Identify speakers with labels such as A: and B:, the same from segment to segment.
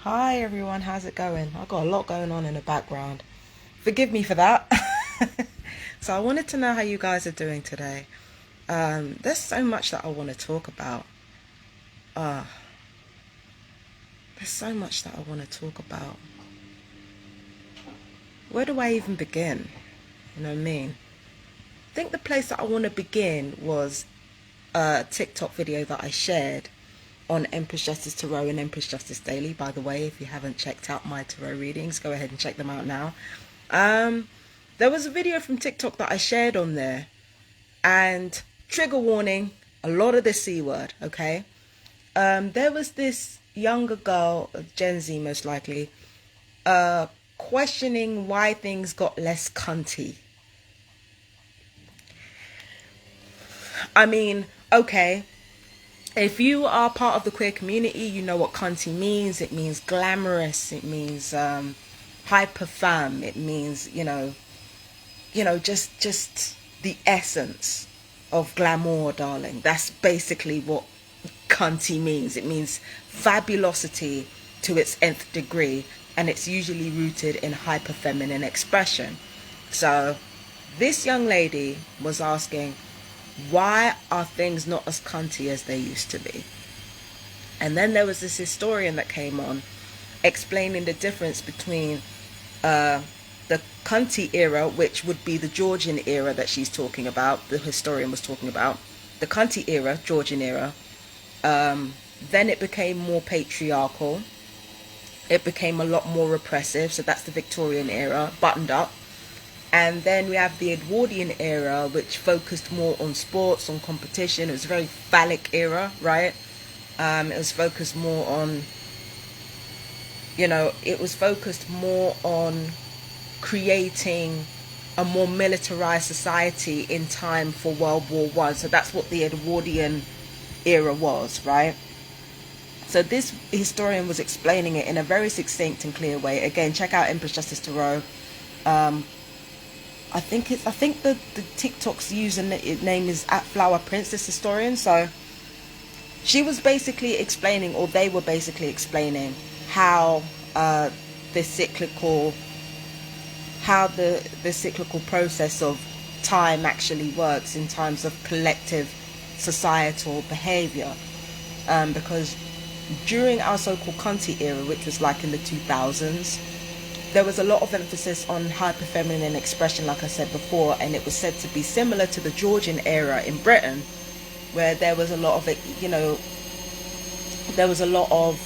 A: Hi everyone, how's it going? I've got a lot going on in the background. Forgive me for that. So I wanted to know how you guys are doing today. There's so much that I want to talk about. Uh, there's so much that I want to talk about. Where do I even begin? You know what I mean? I think the place that I want to begin was a TikTok video that I shared on Empress Justice Tarot and Empress Justice Daily. By the way, if you haven't checked out my tarot readings, go ahead and check them out now. Um, there was a video from TikTok that I shared on there, and trigger warning, a lot of the C word, okay? There was this younger girl, Gen Z most likely, questioning why things got less cunty. I mean, okay, if you are part of the queer community, you know what cunty means. It means glamorous. It means hyper femme. It means, just the essence of glamour, darling. That's basically what cunty means. It means fabulosity to its nth degree, and it's usually rooted in hyper feminine expression. So this young lady was asking, why are things not as cunty as they used to be? And then there was this historian that came on explaining the difference between the cunty era, which would be the Georgian era that she's talking about, the historian was talking about, the cunty era, Georgian era. Then it became more patriarchal. It became a lot more repressive. So that's the Victorian era, buttoned up. And then we have the Edwardian era, which focused more on sports, on competition. It was a very phallic era, right? It was focused more on, it was focused more on creating a more militarized society in time for World War One. So that's what the Edwardian era was, right? So this historian was explaining it in a very succinct and clear way. Again, check out Empress Justice Tarot. I think the TikTok's username is @FlowerPrincess historian. So she was basically explaining, or they were basically explaining, how the cyclical process of time actually works in terms of collective societal behavior. Because during our so-called cunty era, which was like in the 2000s, there was a lot of emphasis on hyper-feminine expression, like I said before, and it was said to be similar to the Georgian era in Britain, where there was a lot of it, there was a lot of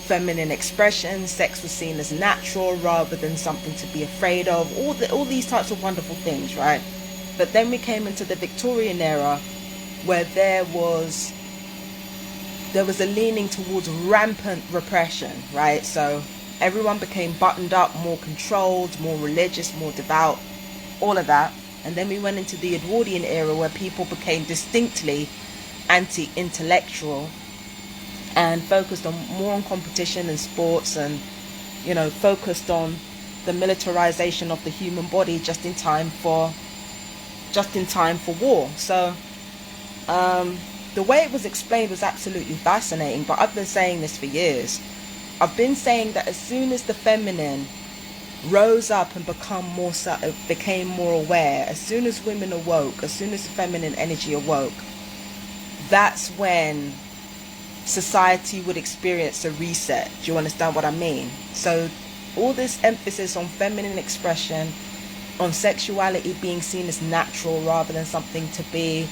A: feminine expression. Sex was seen as natural rather than something to be afraid of. All these types of wonderful things, right? But then we came into the Victorian era, where there was a leaning towards rampant repression, right? So everyone became buttoned up, more controlled, more religious, more devout, all of that. And then we went into the Edwardian era, where people became distinctly anti-intellectual and focused more on competition and sports, and focused on the militarization of the human body just in time for war. So the way it was explained was absolutely fascinating. But I've been saying this for years. I've been saying that as soon as the feminine rose up and became more aware, as soon as women awoke, as soon as the feminine energy awoke, that's when society would experience a reset. Do you understand what I mean? So all this emphasis on feminine expression, on sexuality being seen as natural rather than something to be,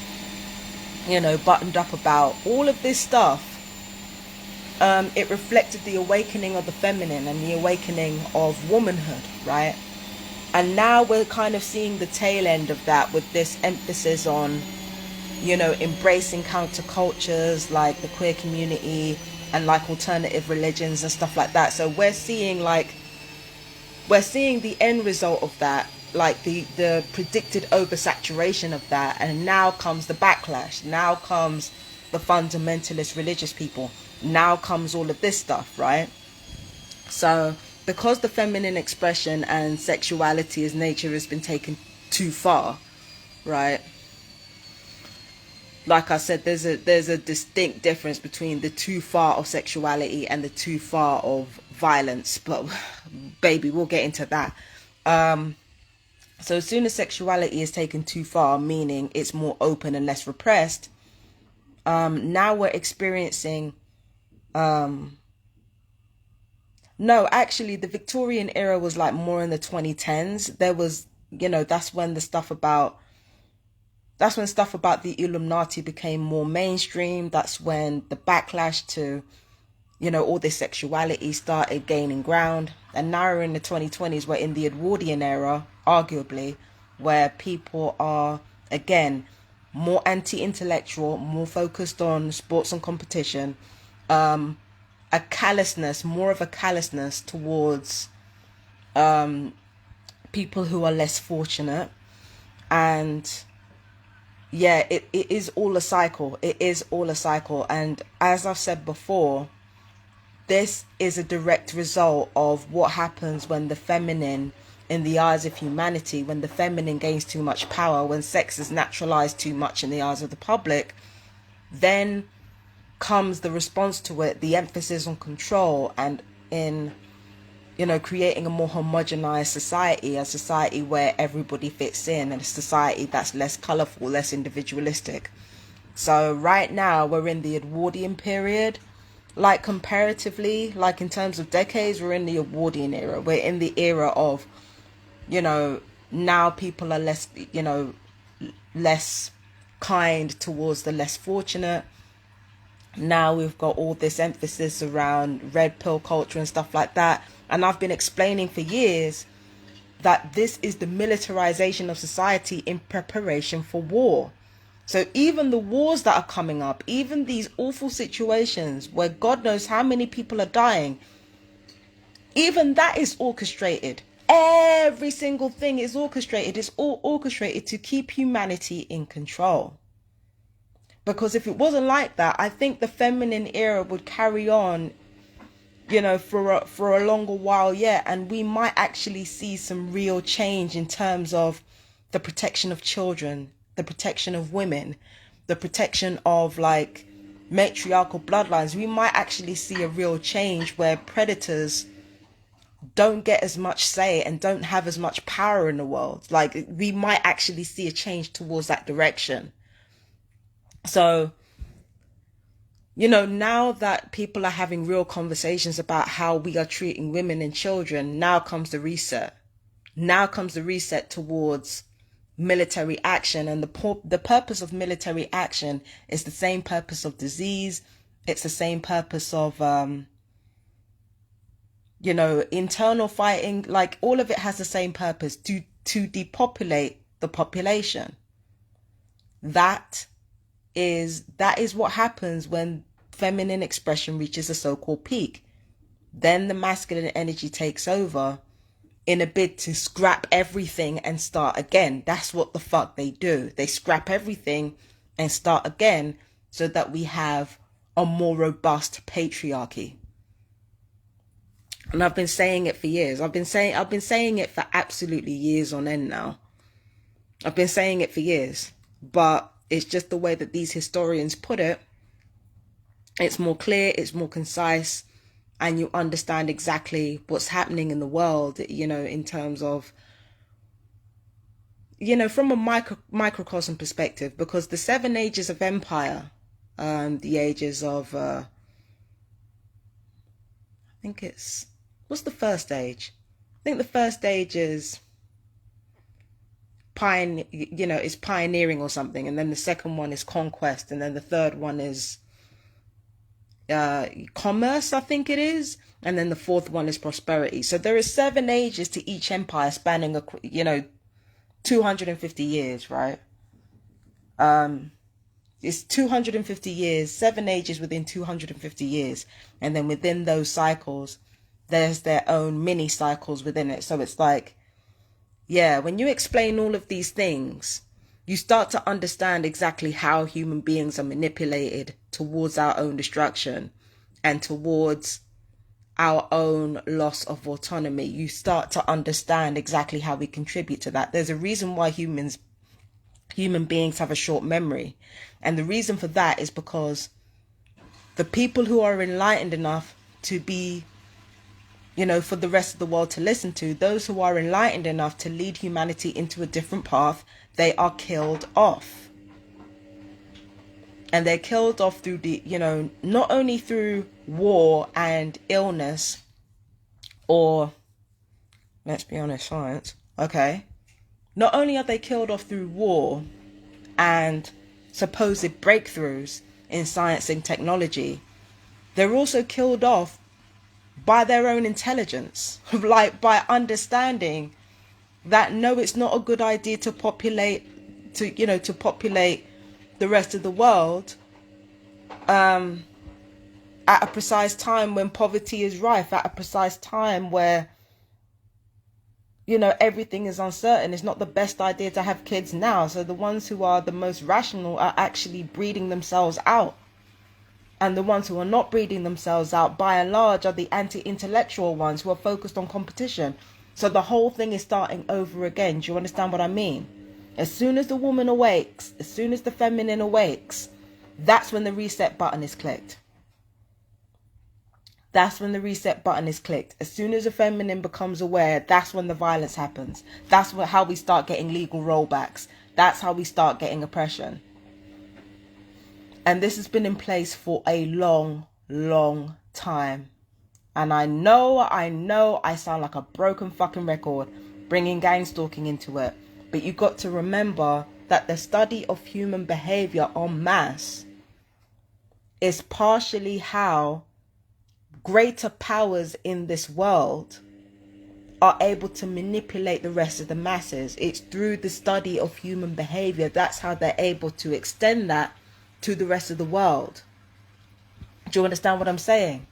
A: buttoned up about, all of this stuff, it reflected the awakening of the feminine and the awakening of womanhood, right? And now we're kind of seeing the tail end of that, with this emphasis on, embracing countercultures like the queer community and like alternative religions and stuff like that. So we're seeing the end result of that, like the predicted oversaturation of that. And now comes the backlash. Now comes the fundamentalist religious people. Now comes all of this stuff, right? So because the feminine expression and sexuality as nature has been taken too far, right? Like I said, there's a distinct difference between the too far of sexuality and the too far of violence, but baby, we'll get into that. So as soon as sexuality is taken too far, meaning it's more open and less repressed, now we're experiencing, no, actually the Victorian era was like more in the 2010s. There was, that's when stuff about the Illuminati became more mainstream. That's when the backlash to, all this sexuality started gaining ground. And now we're in the 2020s, we're in the Edwardian era, arguably, where people are, again, more anti-intellectual, more focused on sports and competition, more of a callousness towards people who are less fortunate. And yeah, it is all a cycle. It is all a cycle. And as I've said before, this is a direct result of what happens when the feminine, in the eyes of humanity, when the feminine gains too much power, when sex is naturalized too much in the eyes of the public, then comes the response to it, the emphasis on control, and in, creating a more homogenized society, a society where everybody fits in, and a society that's less colorful, less individualistic. So right now we're in the Edwardian period. Like comparatively, like in terms of decades, we're in the Edwardian era. We're in the era of, now people are less, less kind towards the less fortunate. Now we've got all this emphasis around red pill culture and stuff like that. And I've been explaining for years that this is the militarization of society in preparation for war. So even the wars that are coming up, even these awful situations where God knows how many people are dying, even that is orchestrated. Every single thing is orchestrated. It's all orchestrated to keep humanity in control. Because if it wasn't like that, I think the feminine era would carry on, for a longer while yet. And we might actually see some real change in terms of the protection of children, the protection of women, the protection of like matriarchal bloodlines. We might actually see a real change where predators don't get as much say and don't have as much power in the world. Like we might actually see a change towards that direction. So, now that people are having real conversations about how we are treating women and children, now comes the reset. Now comes the reset towards military action. And the purpose of military action is the same purpose of disease. It's the same purpose of, internal fighting. Like all of it has the same purpose, to depopulate the population. That is what happens when feminine expression reaches a so-called peak. Then the masculine energy takes over in a bid to scrap everything and start again. That's what the fuck they do. They scrap everything and start again so that we have a more robust patriarchy. And I've been saying it for years. I've been saying it for absolutely years on end now. I've been saying it for years, but it's just the way that these historians put it. It's more clear, it's more concise, and you understand exactly what's happening in the world, in terms of, from a microcosm perspective, because the 7 ages of empire, the ages of, I think what's the first age? I think the first age is is pioneering or something, and then the second one is conquest, and then the third one is commerce, I think it is, and then the fourth one is prosperity. So there is 7 ages to each empire, spanning 250 years, right? It's 250 years, 7 ages within 250 years, and then within those cycles there's their own mini cycles within it. So it's like, yeah, when you explain all of these things, you start to understand exactly how human beings are manipulated towards our own destruction and towards our own loss of autonomy. You start to understand exactly how we contribute to that. There's a reason why human beings have a short memory. And the reason for that is because the people who are enlightened enough to be for the rest of the world to listen to. Those who are enlightened enough to lead humanity into a different path, they are killed off. And they're killed off through not only through war and illness, or, let's be honest, science. Okay. Not only are they killed off through war and supposed breakthroughs in science and technology, they're also killed off by their own intelligence, like by understanding that no, it's not a good idea to populate the rest of the world at a precise time when poverty is rife, at a precise time where everything is uncertain. It's not the best idea to have kids now. So the ones who are the most rational are actually breeding themselves out. And the ones who are not breeding themselves out, by and large, are the anti-intellectual ones who are focused on competition. So the whole thing is starting over again. Do you understand what I mean? As soon as the woman awakes, as soon as the feminine awakes, that's when the reset button is clicked. That's when the reset button is clicked. As soon as the feminine becomes aware, that's when the violence happens. That's how we start getting legal rollbacks. That's how we start getting oppression. And this has been in place for a long, long time. And I know I sound like a broken fucking record bringing gang stalking into it. But you got to remember that the study of human behavior en masse is partially how greater powers in this world are able to manipulate the rest of the masses. It's through the study of human behavior. That's how they're able to extend that to the rest of the world. Do you understand what I'm saying?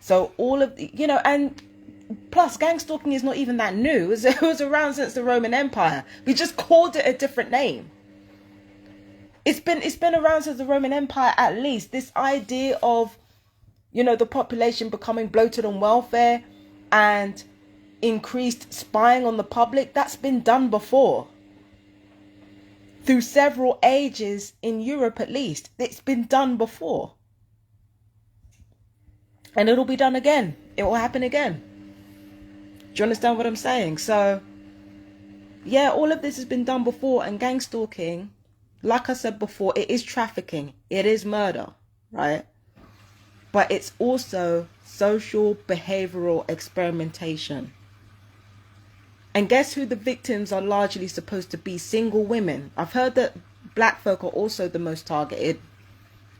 A: So all of and plus gang stalking is not even that new. It was around since the Roman Empire. We just called it a different name. It's been around since the Roman Empire, at least. This idea of the population becoming bloated on welfare and increased spying on the public, that's been done before. Through several ages in Europe, at least. It's been done before. And it'll be done again. It will happen again. Do you understand what I'm saying? So, yeah, all of this has been done before. And gang stalking, like I said before, it is trafficking. It is murder, right? But it's also social behavioral experimentation. And guess who the victims are largely supposed to be? Single women. I've heard that black folk are also the most targeted.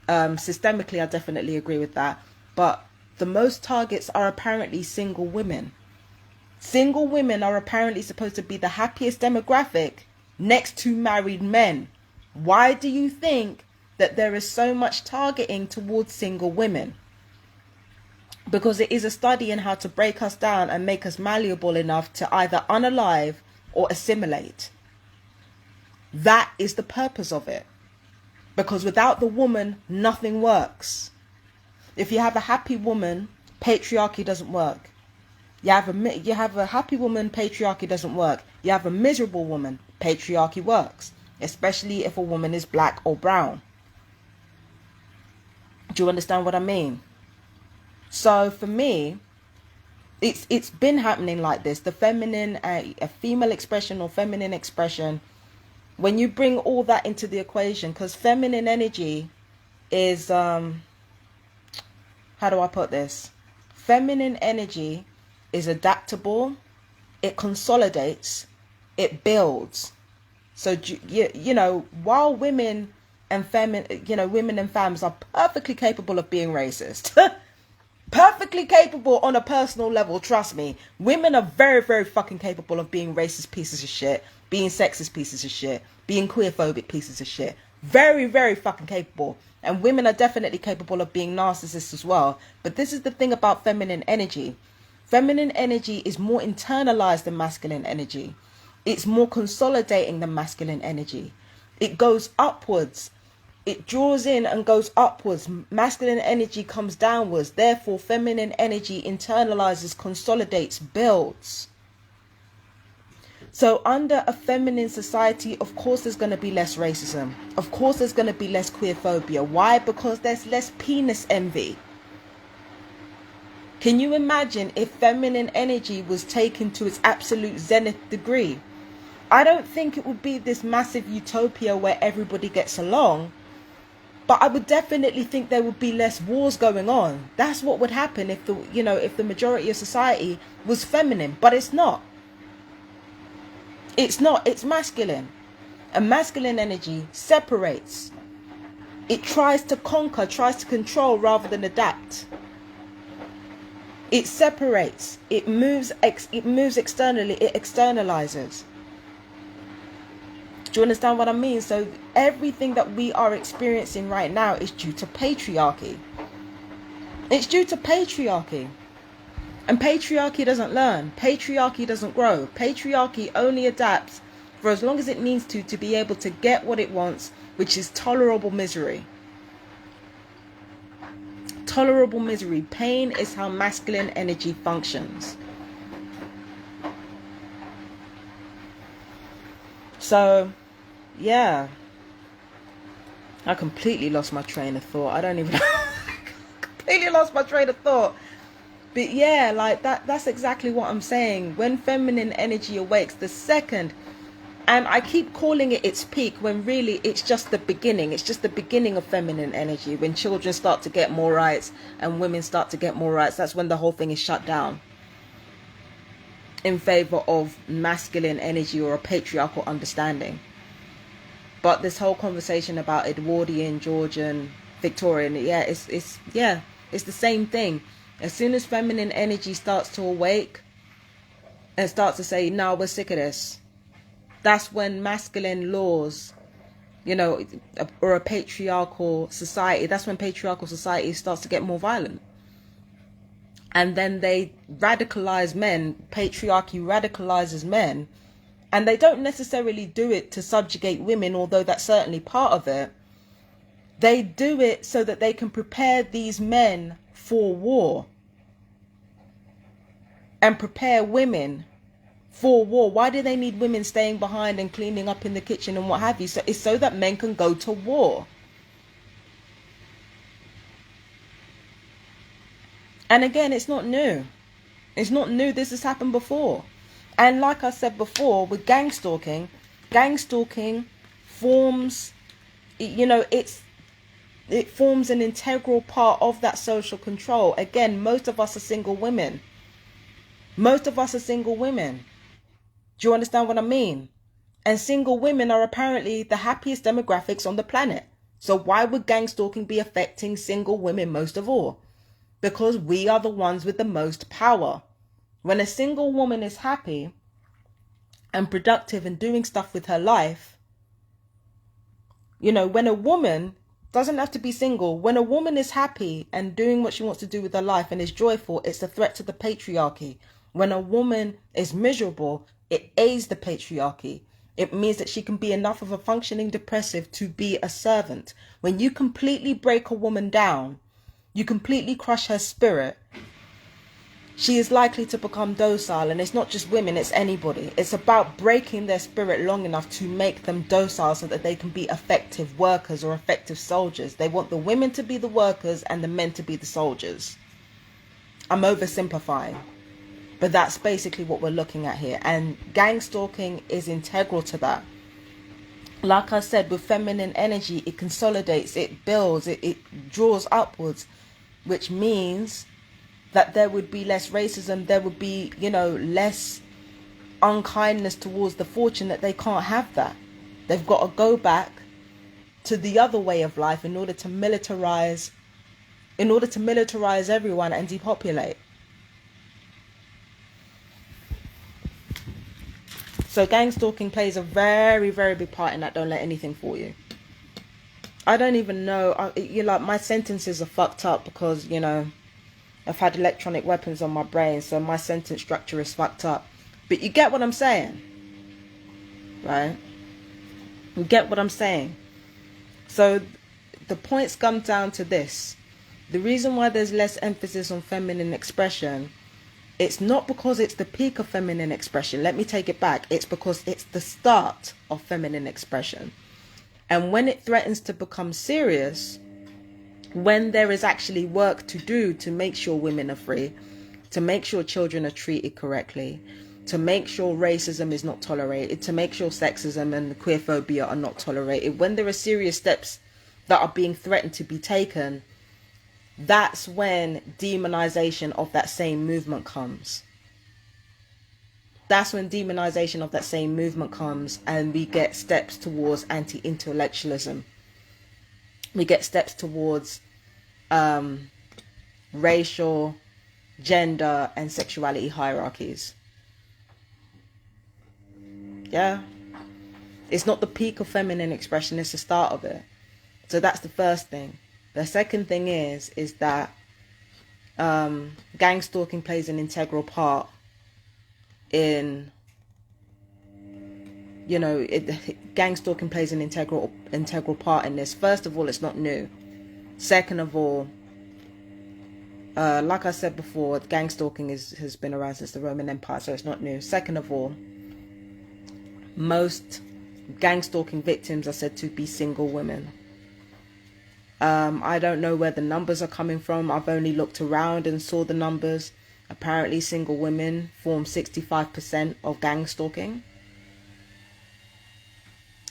A: Systemically, I definitely agree with that. But the most targets are apparently single women. Single women are apparently supposed to be the happiest demographic next to married men. Why do you think that there is so much targeting towards single women? Because it is a study in how to break us down and make us malleable enough to either unalive or assimilate. That is the purpose of it. Because without the woman, nothing works. If you have a happy woman, patriarchy doesn't work. You have a happy woman, patriarchy doesn't work. You have a miserable woman, patriarchy works. Especially if a woman is black or brown. Do you understand what I mean? So for me, it's been happening like this. The feminine, a female expression or feminine expression, when you bring all that into the equation, because feminine energy is, how do I put this? Feminine energy is adaptable, it consolidates, it builds. So, while women and women and femmes are perfectly capable of being racist, perfectly capable on a personal level, trust me, women are very, very fucking capable of being racist pieces of shit, being sexist pieces of shit, being queerphobic pieces of shit. Very, very fucking capable. And women are definitely capable of being narcissists as well. But this is the thing about feminine energy. Feminine energy is more internalized than masculine energy. It's more consolidating than masculine energy. It goes upwards. It draws in and goes upwards. Masculine energy comes downwards. Therefore, feminine energy internalizes, consolidates, builds. So under a feminine society, of course there's going to be less racism. Of course there's going to be less queerphobia. Why? Because there's less penis envy. Can you imagine if feminine energy was taken to its absolute zenith degree? I don't think it would be this massive utopia where everybody gets along, but I would definitely think there would be less wars going on. That's what would happen if the majority of society was feminine, but it's not. It's not, it's masculine. And masculine energy separates. It tries to conquer, tries to control rather than adapt. It separates. It moves externally. It externalizes. Do you understand what I mean? So everything that we are experiencing right now is due to patriarchy. It's due to patriarchy. And patriarchy doesn't learn. Patriarchy doesn't grow. Patriarchy only adapts for as long as it needs to be able to get what it wants, which is tolerable misery. Tolerable misery. Pain is how masculine energy functions. So, yeah. I completely lost my train of thought. I don't even completely lost my train of thought. But yeah, like that's exactly what I'm saying. When feminine energy awakes, the second, and I keep calling it its peak, when really it's just the beginning. It's just the beginning of feminine energy. When children start to get more rights and women start to get more rights, that's when the whole thing is shut down in favor of masculine energy or a patriarchal understanding. But this whole conversation about Edwardian, Georgian, Victorian, yeah, it's the same thing. As soon as feminine energy starts to awake and starts to say, no, we're sick of this, that's when masculine laws, or a patriarchal society, that's when patriarchal society starts to get more violent. And then they radicalize men. Patriarchy radicalizes men. And they don't necessarily do it to subjugate women, although that's certainly part of it. They do it so that they can prepare these men for war and prepare women for war. Why do they need women staying behind and cleaning up in the kitchen and what have you? So it's so that men can go to war. And again, it's not new. It's not new. This has happened before. And like I said before, with gang stalking forms, it forms an integral part of that social control. Again, most of us are single women. Most of us are single women. Do you understand what I mean? And single women are apparently the happiest demographics on the planet. So why would gang stalking be affecting single women most of all? Because we are the ones with the most power. When a single woman is happy and productive and doing stuff with her life, when a woman doesn't have to be single, when a woman is happy and doing what she wants to do with her life and is joyful, it's a threat to the patriarchy. When a woman is miserable, it aids the patriarchy. It means that she can be enough of a functioning depressive to be a servant. When you completely break a woman down, you completely crush her spirit, she is likely to become docile. And it's not just women, it's anybody. It's about breaking their spirit long enough to make them docile so that they can be effective workers or effective soldiers. They want the women to be the workers and the men to be the soldiers. I'm oversimplifying, but that's basically what we're looking at here. And gang stalking is integral to that. Like I said, with feminine energy, it consolidates, it builds, it draws upwards, which means that there would be less racism, there would be, less unkindness towards the fortunate. They can't have that. They've got to go back to the other way of life in order to militarize everyone and depopulate. So gang stalking plays a very, very big part in that. Don't let anything fool you. I don't even know. My sentences are fucked up because, I've had electronic weapons on my brain. So my sentence structure is fucked up. But you get what I'm saying, right? You get what I'm saying. So the points come down to this. The reason why there's less emphasis on feminine expression, it's not because it's the peak of feminine expression. Let me take it back. It's because it's the start of feminine expression. And when it threatens to become serious, when there is actually work to do to make sure women are free, to make sure children are treated correctly, to make sure racism is not tolerated, to make sure sexism and queerphobia are not tolerated, when there are serious steps that are being threatened to be taken, that's when demonization of that same movement comes. That's when demonization of that same movement comes, and we get steps towards anti-intellectualism. We get steps towards racial, gender, and sexuality hierarchies. Yeah. It's not the peak of feminine expression, it's the start of it. So that's the first thing. The second thing is that gang stalking plays an integral part in, gang stalking plays an integral part in this. First of all, it's not new. Second of all, like I said before, gang stalking has been around since the Roman Empire, so it's not new. Second of all, most gang stalking victims are said to be single women. I don't know where the numbers are coming from. I've only looked around and saw the numbers. Apparently single women form 65% of gang stalking.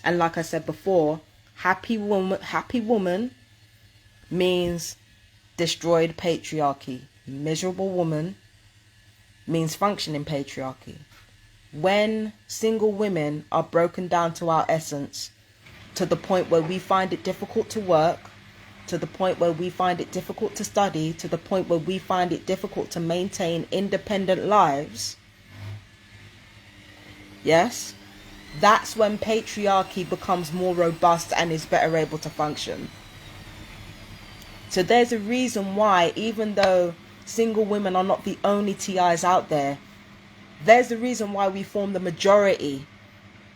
A: And like I said before, happy woman means destroyed patriarchy. Miserable woman means functioning patriarchy. When single women are broken down to our essence, to the point where we find it difficult to work, to the point where we find it difficult to study, to the point where we find it difficult to maintain independent lives, yes, that's when patriarchy becomes more robust and is better able to function. So there's a reason why, even though single women are not the only TIs out there, there's a reason why we form the majority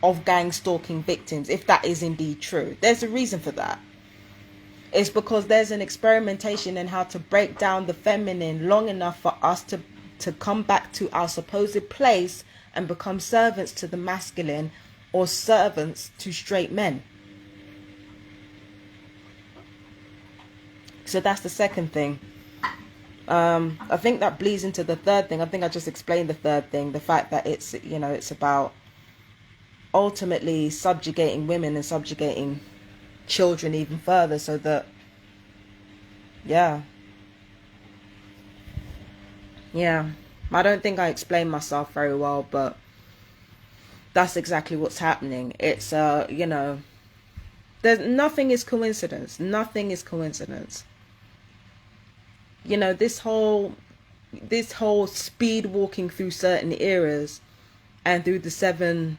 A: of gang stalking victims, if that is indeed true. There's a reason for that. It's because there's an experimentation in how to break down the feminine long enough for us to come back to our supposed place and become servants to the masculine, or servants to straight men. So that's the second thing. I think that bleeds into the third thing. I think I just explained the third thing. The fact that it's about ultimately subjugating women and subjugating children even further, so that I don't think I explained myself very well, but that's exactly what's happening. It's there's nothing is coincidence. This whole speed walking through certain eras and through the 7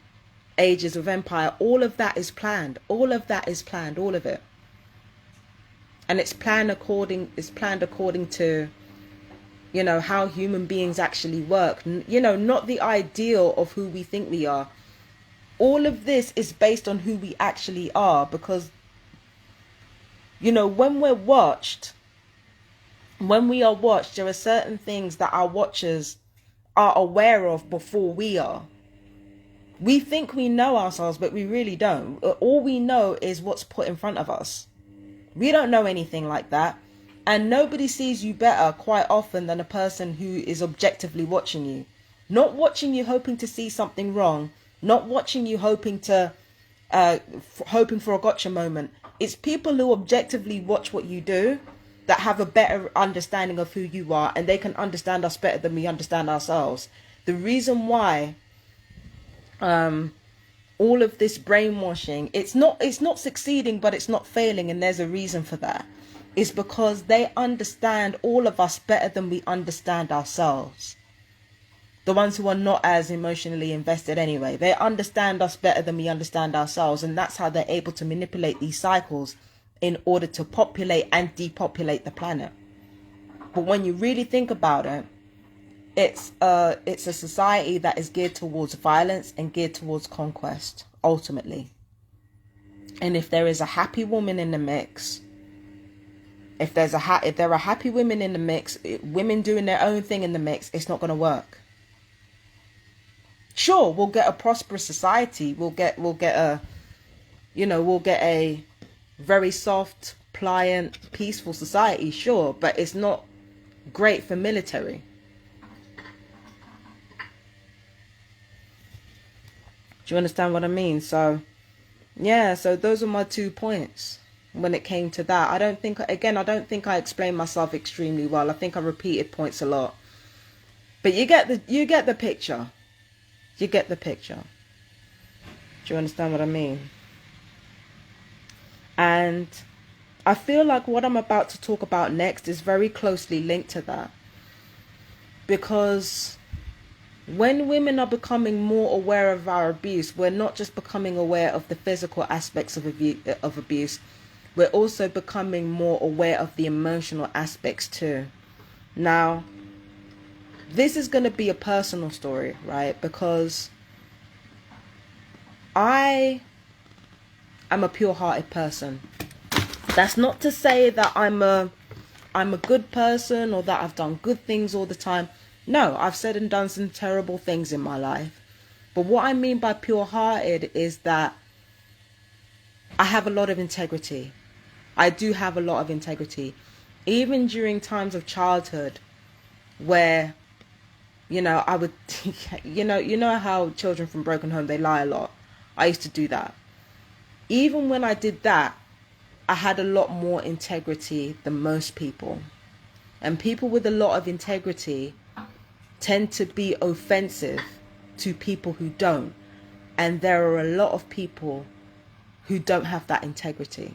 A: ages of empire, all of that is planned. All of it. And it's planned according to, how human beings actually work. Not the ideal of who we think we are. All of this is based on who we actually are, because, when we are watched, there are certain things that our watchers are aware of before we are. We think we know ourselves, but we really don't. All we know is what's put in front of us. We don't know anything like that. And nobody sees you better quite often than a person who is objectively watching you. Not watching you hoping to see something wrong. Not watching you hoping for a gotcha moment. It's people who objectively watch what you do that have a better understanding of who you are, and they can understand us better than we understand ourselves. The reason why all of this brainwashing, it's not succeeding, but it's not failing, and there's a reason for that. It's because they understand all of us better than we understand ourselves. The ones who are not as emotionally invested anyway, they understand us better than we understand ourselves, and that's how they're able to manipulate these cycles in order to populate and depopulate the planet. But when you really think about it, it's a society that is geared towards violence and geared towards conquest, ultimately. And if there is a happy woman in the mix, if there are happy women in the mix, women doing their own thing in the mix, it's not going to work. Sure, we'll get a prosperous society. We'll get a very soft, pliant, peaceful society, sure, but it's not great for military. Do you understand what I mean? So, yeah, so those are my 2 points when it came to that. I don't think I explained myself extremely well. I think I repeated points a lot. But you get the picture. You get the picture. Do you understand what I mean? And I feel like what I'm about to talk about next is very closely linked to that. Because when women are becoming more aware of our abuse, we're not just becoming aware of the physical aspects of abuse, we're also becoming more aware of the emotional aspects too. Now, this is going to be a personal story, right? Because I am a pure-hearted person. That's not to say that I'm a good person or that I've done good things all the time. No, I've said and done some terrible things in my life. But what I mean by pure-hearted is that I have a lot of integrity. I do have a lot of integrity. Even during times of childhood where, I would, you know how children from broken home, they lie a lot. I used to do that. Even when I did that, I had a lot more integrity than most people. And people with a lot of integrity tend to be offensive to people who don't. And there are a lot of people who don't have that integrity.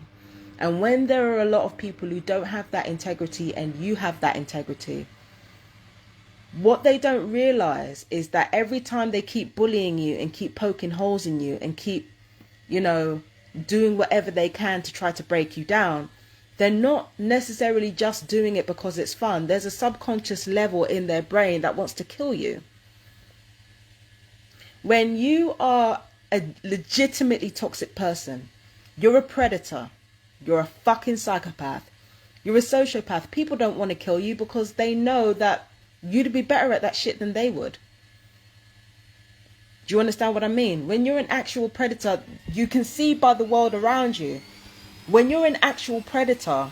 A: And when there are a lot of people who don't have that integrity and you have that integrity, what they don't realize is that every time they keep bullying you and keep poking holes in you and keep, doing whatever they can to try to break you down, they're not necessarily just doing it because it's fun. There's a subconscious level in their brain that wants to kill you. When you are a legitimately toxic person, you're a predator, you're a fucking psychopath, you're a sociopath, people don't want to kill you because they know that you'd be better at that shit than they would. Do you understand what I mean? When you're an actual predator, you can see by the world around you. When you're an actual predator,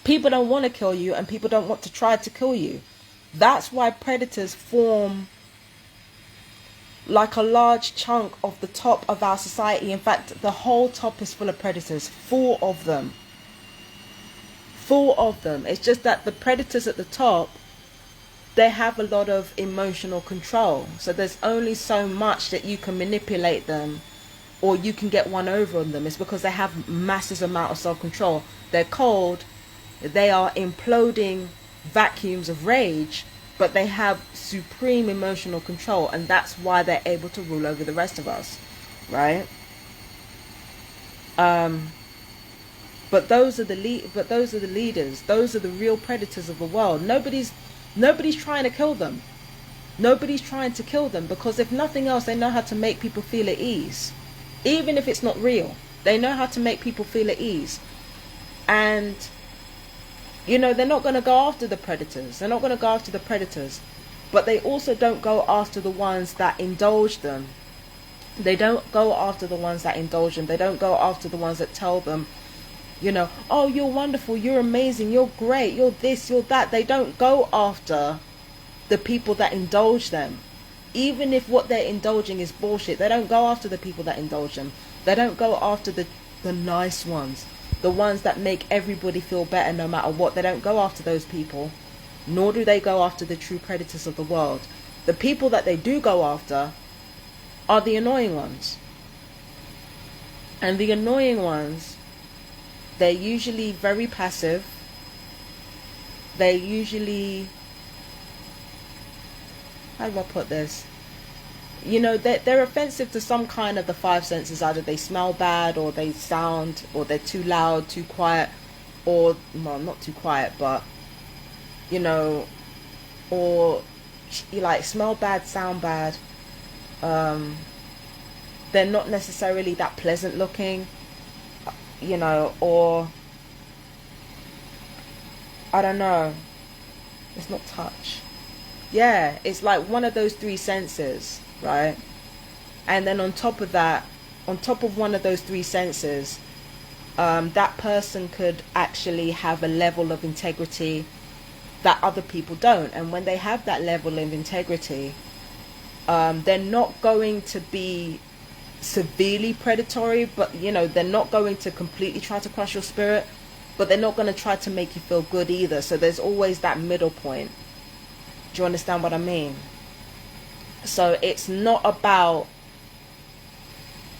A: people don't want to kill you and people don't want to try to kill you. That's why predators form like a large chunk of the top of our society. In fact, the whole top is full of predators. 4 of them. 4 of them. It's just that the predators at the top, they have a lot of emotional control. So there's only so much that you can manipulate them or you can get one over on them. It's because they have massive amount of self-control. They're cold. They are imploding vacuums of rage, but they have supreme emotional control, and that's why they're able to rule over the rest of us, right? But those are the leaders. Those are the real predators of the world. Nobody's trying to kill them. Nobody's trying to kill them because if nothing else, they know how to make people feel at ease. Even if it's not real, they know how to make people feel at ease. And, they're not going to go after the predators. They're not going to go after the predators. But they also don't go after the ones that indulge them. They don't go after the ones that indulge them. They don't go after the ones that tell them, oh, you're wonderful, you're amazing, you're great, you're this, you're that. They don't go after the people that indulge them. Even if what they're indulging is bullshit, they don't go after the people that indulge them. They don't go after the nice ones, the ones that make everybody feel better no matter what. They don't go after those people, nor do they go after the true predators of the world. The people that they do go after are the annoying ones. And the annoying ones, they're usually very passive. They're usually, how do I put this? They're offensive to some kind of the 5 senses. Either they smell bad, or they sound, or they're too loud, too quiet, or, well, not too quiet, but, or you like smell bad, sound bad. They're not necessarily that pleasant looking, or I don't know. It's not touch. Yeah, it's like one of those 3 senses, right? And then on top of that, on top of one of those 3 senses, that person could actually have a level of integrity that other people don't. And when they have that level of integrity, they're not going to be severely predatory, but they're not going to completely try to crush your spirit, but they're not going to try to make you feel good either. So there's always that middle point. Do you understand what I mean? So it's not about,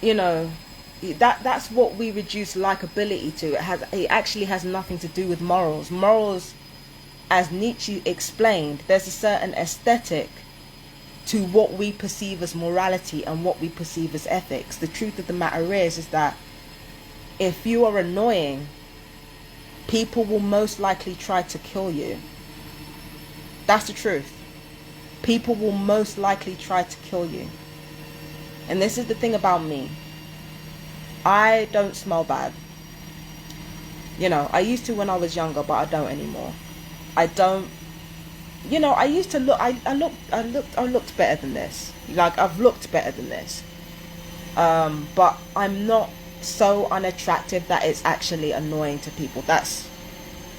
A: that's what we reduce likability to. It actually has nothing to do with morals. Morals, as Nietzsche explained, there's a certain aesthetic to what we perceive as morality and what we perceive as ethics. The truth of the matter is that if you are annoying, people will most likely try to kill you. That's the truth. People will most likely try to kill you. And this is the thing about me. I don't smell bad. I used to when I was younger, but I don't anymore. I don't. I used to look. I looked better than this. Like, I've looked better than this. But I'm not so unattractive that it's actually annoying to people.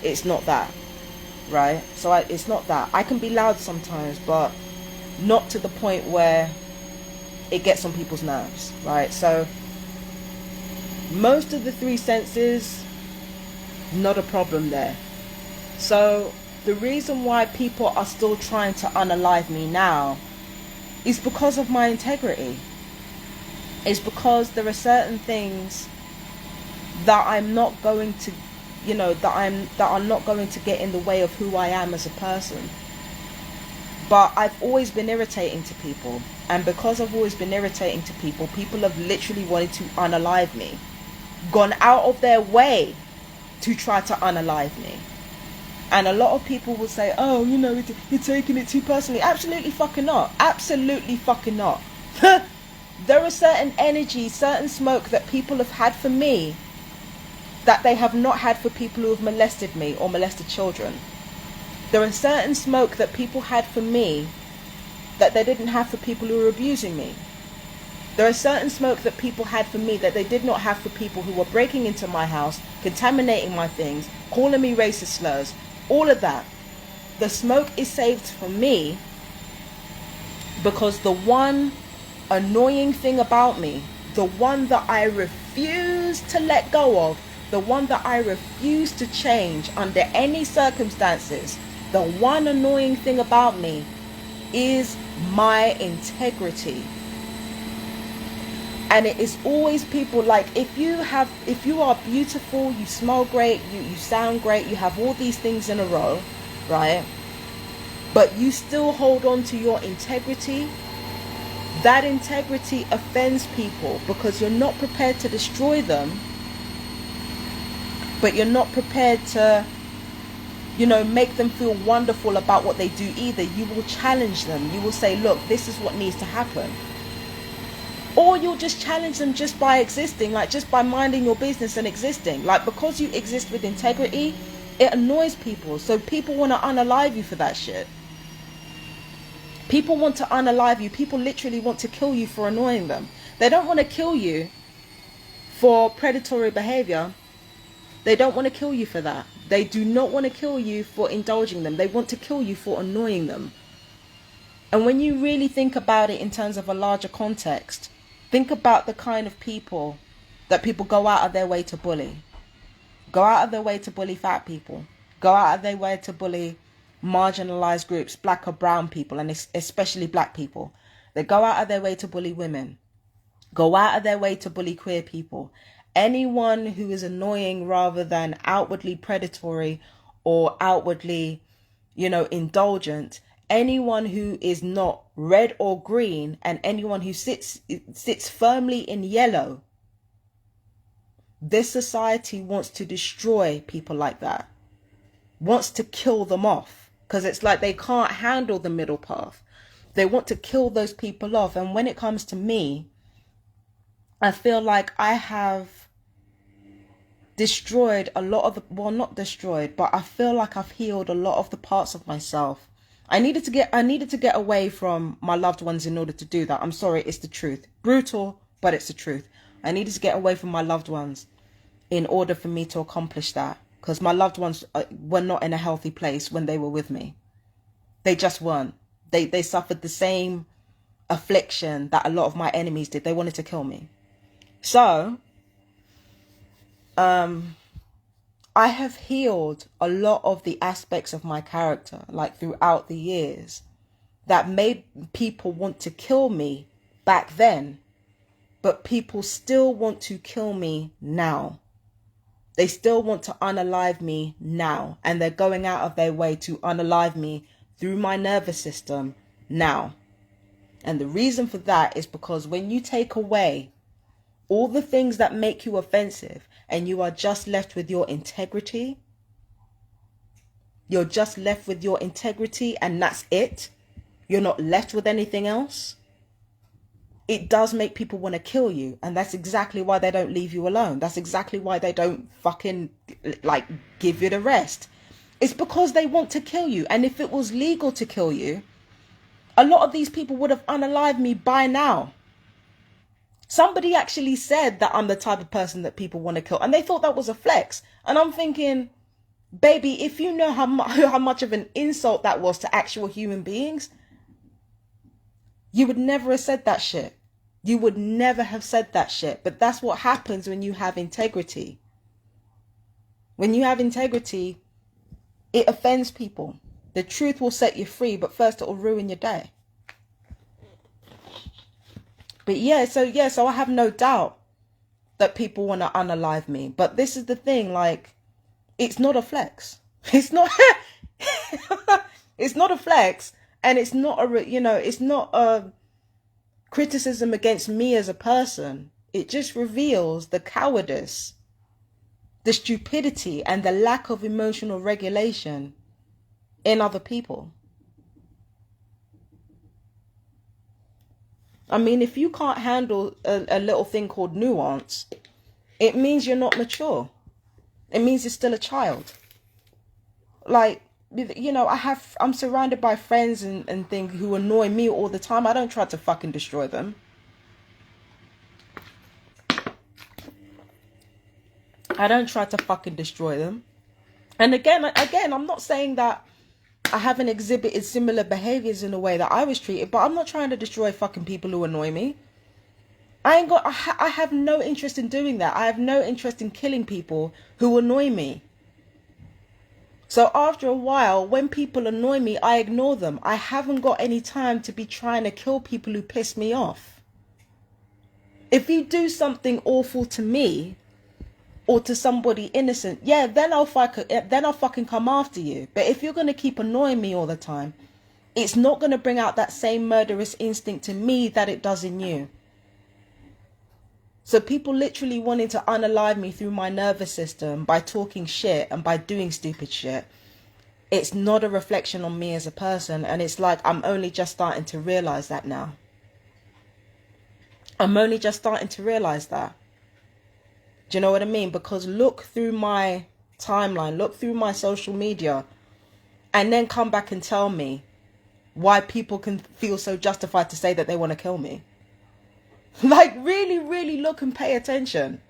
A: It's not that, right? So it's not that. I can be loud sometimes, but not to the point where it gets on people's nerves, right? So most of the three senses, not a problem there. So the reason why people are still trying to unalive me now is because of my integrity. It's because there are certain things that I'm not going to, that are not going to get in the way of who I am as a person. But I've always been irritating to people, and because I've always been irritating to people, people have literally wanted to unalive me, gone out of their way to try to unalive me. And a lot of people will say, oh, you're taking it too personally. Absolutely fucking not. Absolutely fucking not. There are certain energies, certain smoke that people have had for me that they have not had for people who have molested me or molested children. There are certain smoke that people had for me that they didn't have for people who were abusing me. There are certain smoke that people had for me that they did not have for people who were breaking into my house, contaminating my things, calling me racist slurs, all of that. The smoke is saved for me because the one annoying thing about me, the one that I refuse to let go of, the one that I refuse to change under any circumstances, the one annoying thing about me is my integrity. And it is always people like, if you are beautiful, you smell great, you sound great, you have all these things in a row, right? But you still hold on to your integrity. That integrity offends people because you're not prepared to destroy them, but you're not prepared to, make them feel wonderful about what they do either. You will challenge them. You will say, look, this is what needs to happen. Or you'll just challenge them just by existing, like just by minding your business and existing. Like, because you exist with integrity, it annoys people. So people want to unalive you for that shit. People want to unalive you. People literally want to kill you for annoying them. They don't want to kill you for predatory behavior. They don't want to kill you for that. They do not want to kill you for indulging them. They want to kill you for annoying them. And when you really think about it in terms of a larger context, think about the kind of people that people go out of their way to bully. Go out of their way to bully fat people. Go out of their way to bully marginalized groups, black or brown people, and especially black people. They go out of their way to bully women. Go out of their way to bully queer people. Anyone who is annoying rather than outwardly predatory or outwardly, indulgent. Anyone who is not red or green, and anyone who sits firmly in yellow. This society wants to destroy people like that. Wants to kill them off. Because it's like they can't handle the middle path. They want to kill those people off. And when it comes to me, I feel like I have destroyed a lot of the, well, not destroyed, but I feel like I've healed a lot of the parts of myself. I needed to get away from my loved ones in order to do that. I'm sorry, it's the truth. Brutal, but it's the truth. I needed to get away from my loved ones in order for me to accomplish that. Because my loved ones were not in a healthy place when they were with me. They just weren't. They suffered the same affliction that a lot of my enemies did. They wanted to kill me. So, I have healed a lot of the aspects of my character, like throughout the years, that made people want to kill me back then, but people still want to kill me now. They still want to unalive me now, and they're going out of their way to unalive me through my nervous system now. And the reason for that is because when you take away all the things that make you offensive and you are just left with your integrity, you're just left with your integrity and that's it. You're not left with anything else. It does make people want to kill you. And that's exactly why they don't leave you alone. That's exactly why they don't fucking like give you the rest. It's because they want to kill you. And if it was legal to kill you, a lot of these people would have unalived me by now. Somebody actually said that I'm the type of person that people want to kill. And they thought that was a flex. And I'm thinking, baby, if you know how much of an insult that was to actual human beings, you would never have said that shit. You would never have said that shit. But that's what happens when you have integrity. When you have integrity, it offends people. The truth will set you free, but first it will ruin your day. But so I have no doubt that people want to unalive me. But this is the thing, like, it's not a flex. It's not, it's not a flex. And it's not it's not a criticism against me as a person. It just reveals the cowardice, the stupidity, and the lack of emotional regulation in other people. I mean, if you can't handle a little thing called nuance, it means you're not mature. It means you're still a child. Like, I'm surrounded by friends and things who annoy me all the time. I don't try to fucking destroy them. I don't try to fucking destroy them. And again, I'm not saying that I haven't exhibited similar behaviors in a way that I was treated, but I'm not trying to destroy fucking people who annoy me. I have no interest in doing that. I have no interest in killing people who annoy me. So after a while, when people annoy me, I ignore them. I haven't got any time to be trying to kill people who piss me off. If you do something awful to me or to somebody innocent, yeah, then I'll fucking come after you. But if you're going to keep annoying me all the time, it's not going to bring out that same murderous instinct in me that it does in you. So people literally wanting to unalive me through my nervous system by talking shit and by doing stupid shit, it's not a reflection on me as a person. And it's like I'm only just starting to realize that now. I'm only just starting to realize that. Do you know what I mean? Because look through my timeline, look through my social media, and then come back and tell me why people can feel so justified to say that they want to kill me. Like, really, really look and pay attention.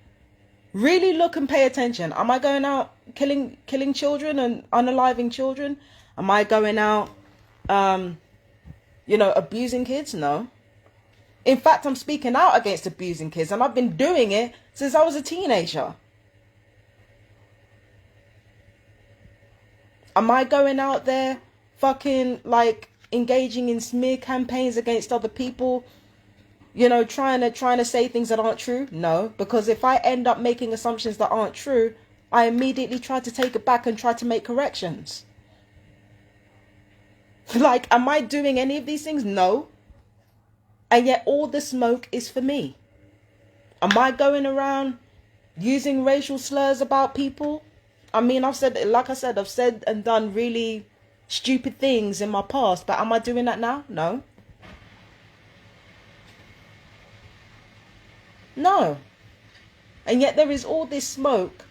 A: Really look and pay attention. Am I going out killing children and unaliving children? Am I going out, abusing kids? No. In fact, I'm speaking out against abusing kids, and I've been doing it since I was a teenager. Am I going out there fucking, like, engaging in smear campaigns against other people? Trying to say things that aren't true? No, because if I end up making assumptions that aren't true, I immediately try to take it back and try to make corrections. Like, am I doing any of these things? No. And yet all the smoke is for me. Am I going around using racial slurs about people? I mean, I've said and done really stupid things in my past, but am I doing that now? No. No. And yet there is all this smoke.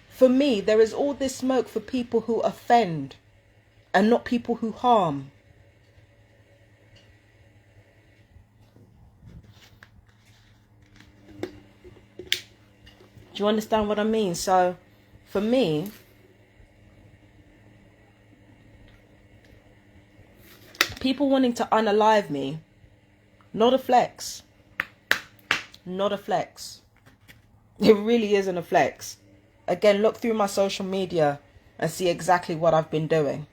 A: For me, there is all this smoke for people who offend and not people who harm. Do Do you understand what I mean? So for me, people wanting to unalive me, not a flex. Not a flex. It really isn't a flex. Again, look through my social media and see exactly what I've been doing.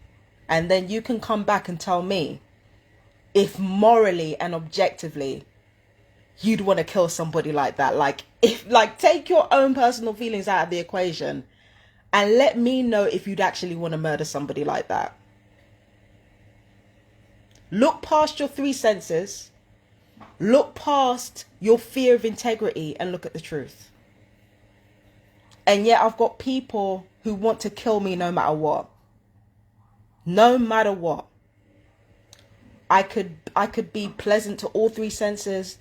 A: And then you can come back and tell me if morally and objectively you'd want to kill somebody like that. Take your own personal feelings out of the equation and let me know if you'd actually want to murder somebody like that. Look past your three senses. Look past your fear of integrity and look at the truth. And yet I've got people who want to kill me no matter what. No matter what. I could be pleasant to all three senses,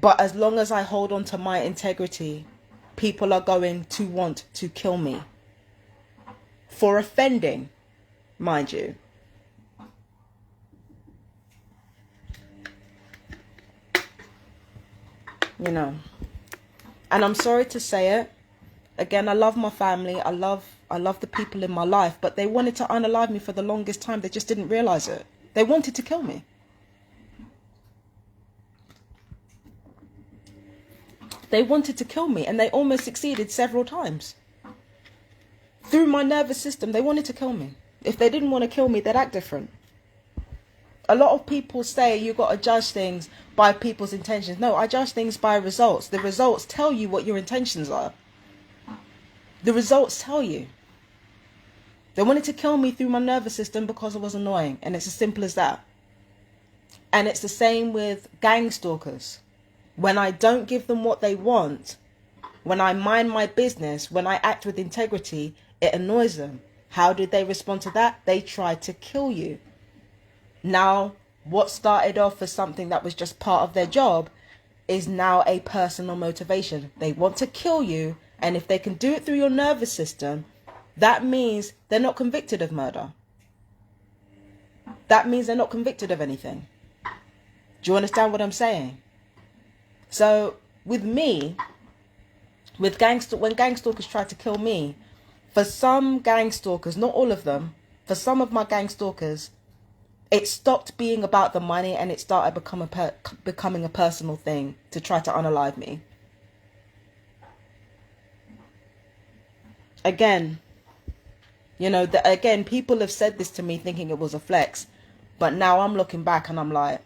A: but as long as I hold on to my integrity, people are going to want to kill me. For offending, mind you. You know. And I'm sorry to say it. Again, I love my family. I love the people in my life, but they wanted to unalive me for the longest time. They just didn't realize it. They wanted to kill me. They wanted to kill me, and they almost succeeded several times. Through my nervous system, they wanted to kill me. If they didn't want to kill me, they'd act different. A lot of people say you got to judge things by people's intentions. No, I judge things by results. The results tell you what your intentions are. The results tell you. They wanted to kill me through my nervous system because I was annoying. And it's as simple as that. And it's the same with gang stalkers. When I don't give them what they want, when I mind my business, when I act with integrity, it annoys them. How did they respond to that? They tried to kill you. Now, what started off as something that was just part of their job is now a personal motivation. They want to kill you. And if they can do it through your nervous system, that means they're not convicted of murder. That means they're not convicted of anything. Do you understand what I'm saying? So with me, when gang stalkers tried to kill me, for some gang stalkers, not all of them, for some of my gang stalkers, it stopped being about the money and it started becoming a personal thing to try to unalive me. Again, you know, again, people have said this to me thinking it was a flex. But now I'm looking back and I'm like,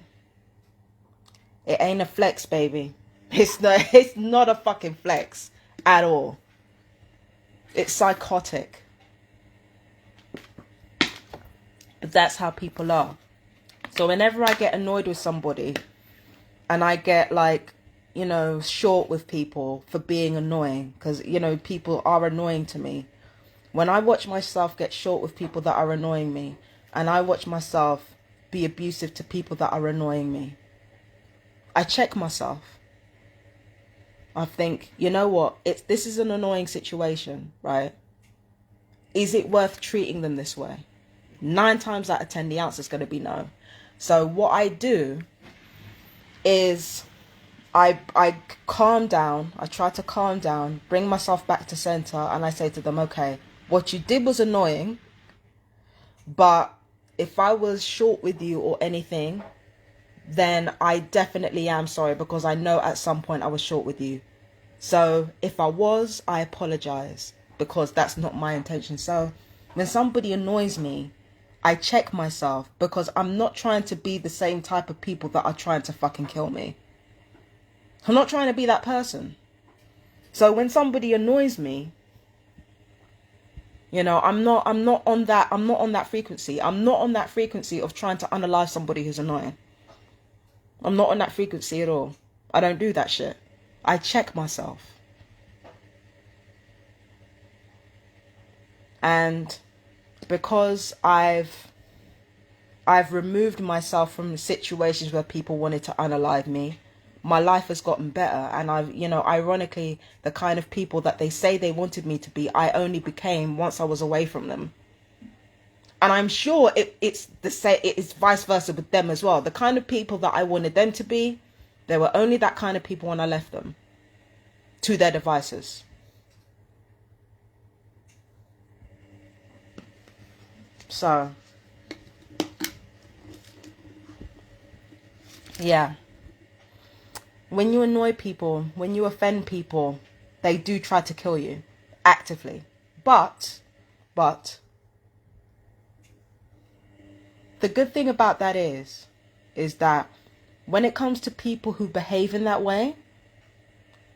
A: it ain't a flex, baby. It's not a fucking flex at all. It's psychotic. But that's how people are. So whenever I get annoyed with somebody and I get short with people for being annoying, because, people are annoying to me. When I watch myself get short with people that are annoying me, and I watch myself be abusive to people that are annoying me, I check myself. I think, you know what? This is an annoying situation, right? Is it worth treating them this way? 9 times out of 10, the answer is going to be no. So what I do is I calm down. I try to calm down, bring myself back to center, and I say to them, okay, what you did was annoying, but if I was short with you or anything, then I definitely am sorry, because I know at some point I was short with you. So if I was, I apologize, because that's not my intention. So when somebody annoys me, I check myself, because I'm not trying to be the same type of people that are trying to fucking kill me. I'm not trying to be that person. So when somebody annoys me, I'm not on that frequency. I'm not on that frequency of trying to unalive somebody who's annoying. I'm not on that frequency at all. I don't do that shit. I check myself. And because I've removed myself from situations where people wanted to unalive me, my life has gotten better. And ironically, the kind of people that they say they wanted me to be, I only became once I was away from them. And I'm sure it's vice versa with them as well. The kind of people that I wanted them to be, they were only that kind of people when I left them. to their devices. So, yeah. When you annoy people, when you offend people, they do try to kill you actively. But the good thing about that is that when it comes to people who behave in that way,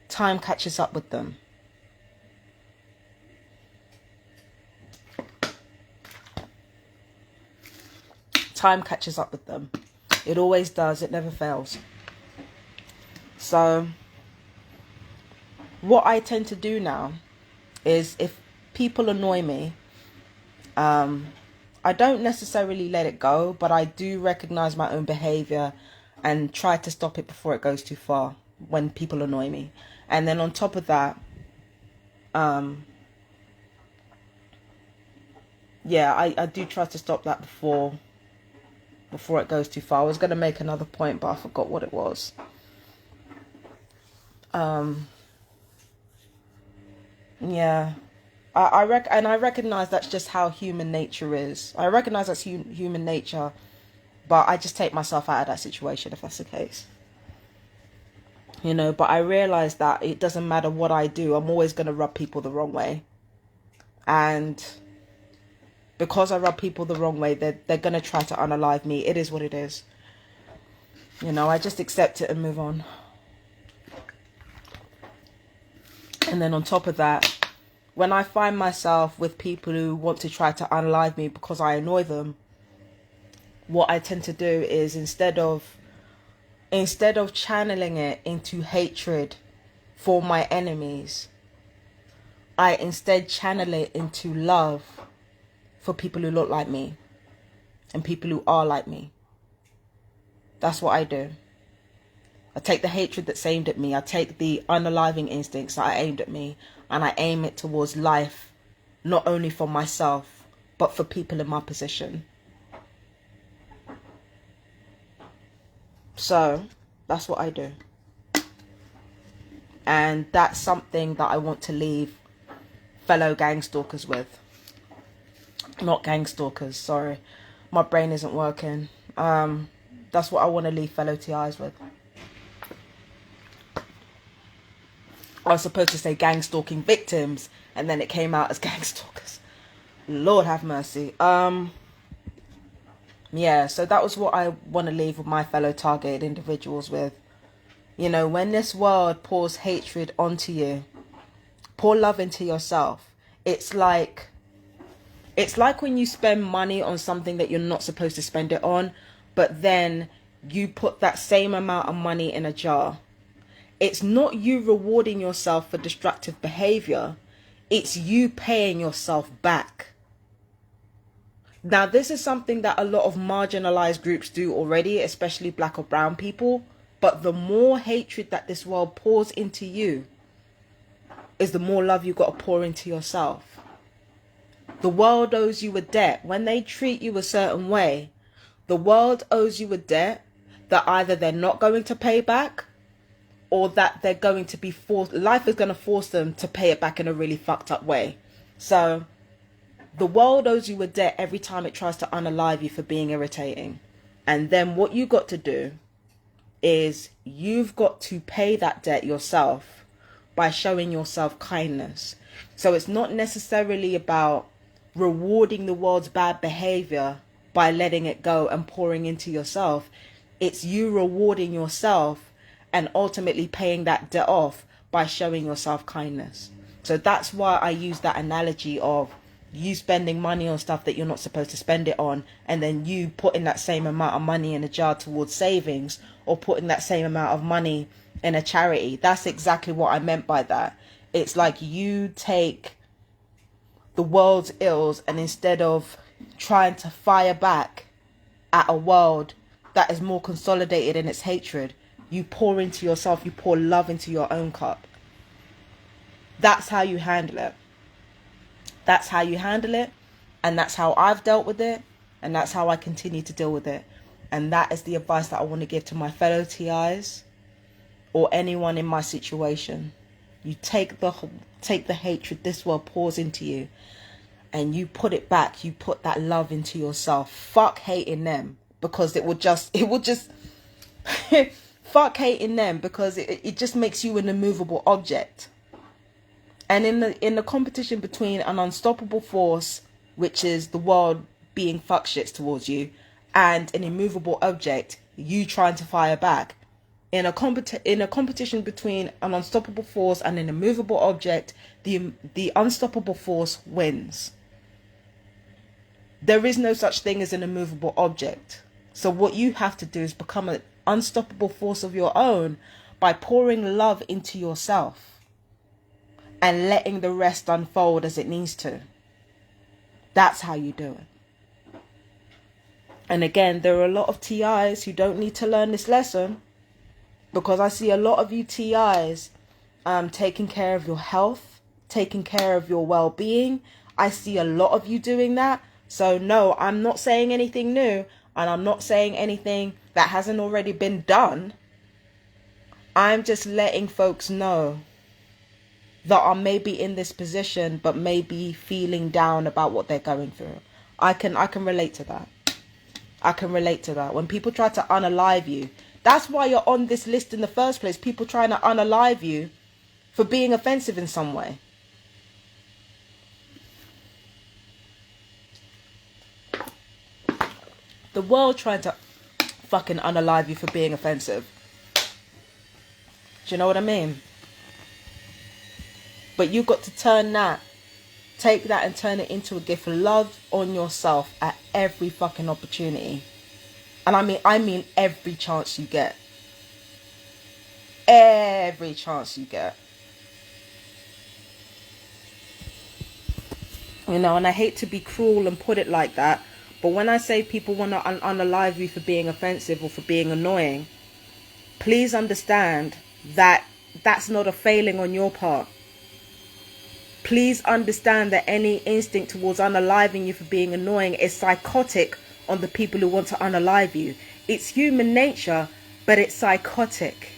A: time catches up with them. Time catches up with them. It always does. It never fails. So what I tend to do now is, if people annoy me, I don't necessarily let it go, but I do recognize my own behavior and try to stop it before it goes too far when people annoy me. And then on top of that, yeah, I do try to stop that before it goes too far. I was going to make another point, but I forgot what it was. Yeah. I recognize that's just how human nature is. I recognize that's human nature, but I just take myself out of that situation if that's the case. You know, but I realize that it doesn't matter what I do, I'm always going to rub people the wrong way. And because I rub people the wrong way, they're going to try to unalive me. It is what it is. You know, I just accept it and move on. And then on top of that, when I find myself with people who want to try to unalive me because I annoy them, what I tend to do is, instead of channeling it into hatred for my enemies, I instead channel it into love for people who look like me and people who are like me. That's what I do. I take the hatred that's aimed at me, I take the unaliving instincts that are aimed at me, and I aim it towards life, not only for myself, but for people in my position. So, that's what I do. And that's something that I want to leave fellow gang stalkers with. Not gang stalkers, sorry. My brain isn't working. That's what I want to leave fellow TIs with. I was supposed to say gang stalking victims, and then it came out as gang stalkers. Lord have mercy. Yeah, so that was what I want to leave with my fellow targeted individuals with. You know, when this world pours hatred onto you, pour love into yourself. It's like when you spend money on something that you're not supposed to spend it on, but then you put that same amount of money in a jar. It's not you rewarding yourself for destructive behavior. It's you paying yourself back. Now, this is something that a lot of marginalized groups do already, especially black or brown people. But the more hatred that this world pours into you is the more love you got to pour into yourself. The world owes you a debt. When they treat you a certain way, the world owes you a debt that either they're not going to pay back, or that they're going to be forced, life is going to force them to pay it back in a really fucked up way. So the world owes you a debt every time it tries to unalive you for being irritating. And then what you got to do is you've got to pay that debt yourself by showing yourself kindness. So it's not necessarily about rewarding the world's bad behavior by letting it go and pouring into yourself. It's you rewarding yourself and ultimately paying that debt off by showing yourself kindness. So that's why I use that analogy of you spending money on stuff that you're not supposed to spend it on, and then you putting that same amount of money in a jar towards savings, or putting that same amount of money in a charity. That's exactly what I meant by that. It's like you take the world's ills, and instead of trying to fire back at a world that is more consolidated in its hatred, you pour into yourself, you pour love into your own cup. That's how you handle it. That's how you handle it. And that's how I've dealt with it. And that's how I continue to deal with it. And that is the advice that I want to give to my fellow TIs or anyone in my situation. You take the hatred this world pours into you, and you put it back. You put that love into yourself. Fuck hating them, because it will just fuck hating them, because it just makes you an immovable object. And in the competition between an unstoppable force, which is the world being fuck shits towards you, and an immovable object, you trying to fire back. In a competition between an unstoppable force and an immovable object, the unstoppable force wins. There is no such thing as an immovable object. So what you have to do is become an unstoppable force of your own by pouring love into yourself and letting the rest unfold as it needs to. That's how you do it. And again, there are a lot of TIs who don't need to learn this lesson, because I see a lot of you TIs taking care of your health, taking care of your well-being. I see a lot of you doing that. So no, I'm not saying anything new, and I'm not saying anything that hasn't already been done. I'm just letting folks know that are maybe in this position but maybe feeling down about what they're going through. I can relate to that. I can relate to that. When people try to unalive you, that's why you're on this list in the first place. People trying to unalive you for being offensive in some way. The world trying to fucking unalive you for being offensive. Do you know what I mean? But you got to take that and turn it into a gift. Love on yourself at every fucking opportunity. And I mean every chance you get. Every chance you get. You know, and I hate to be cruel and put it like that, but when I say people want to unalive you for being offensive or for being annoying, please understand that that's not a failing on your part. Please understand that any instinct towards unaliving you for being annoying is psychotic on the people who want to unalive you. It's human nature, but it's psychotic.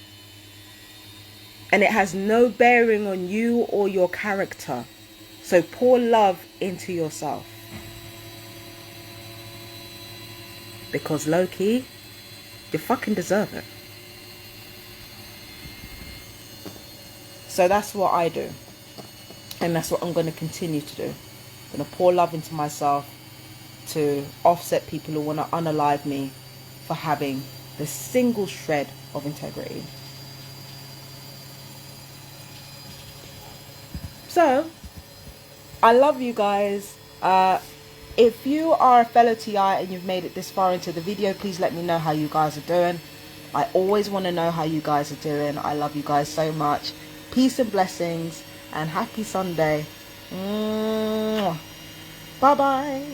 A: And it has no bearing on you or your character. So pour love into yourself. Because low-key, you fucking deserve it. So that's what I do. And that's what I'm going to continue to do. I'm going to pour love into myself to offset people who want to unalive me for having the single shred of integrity. So, I love you guys. If you are a fellow TI and you've made it this far into the video, please let me know how you guys are doing. I always want to know how you guys are doing. I love you guys so much. Peace and blessings, and happy Sunday. Bye bye.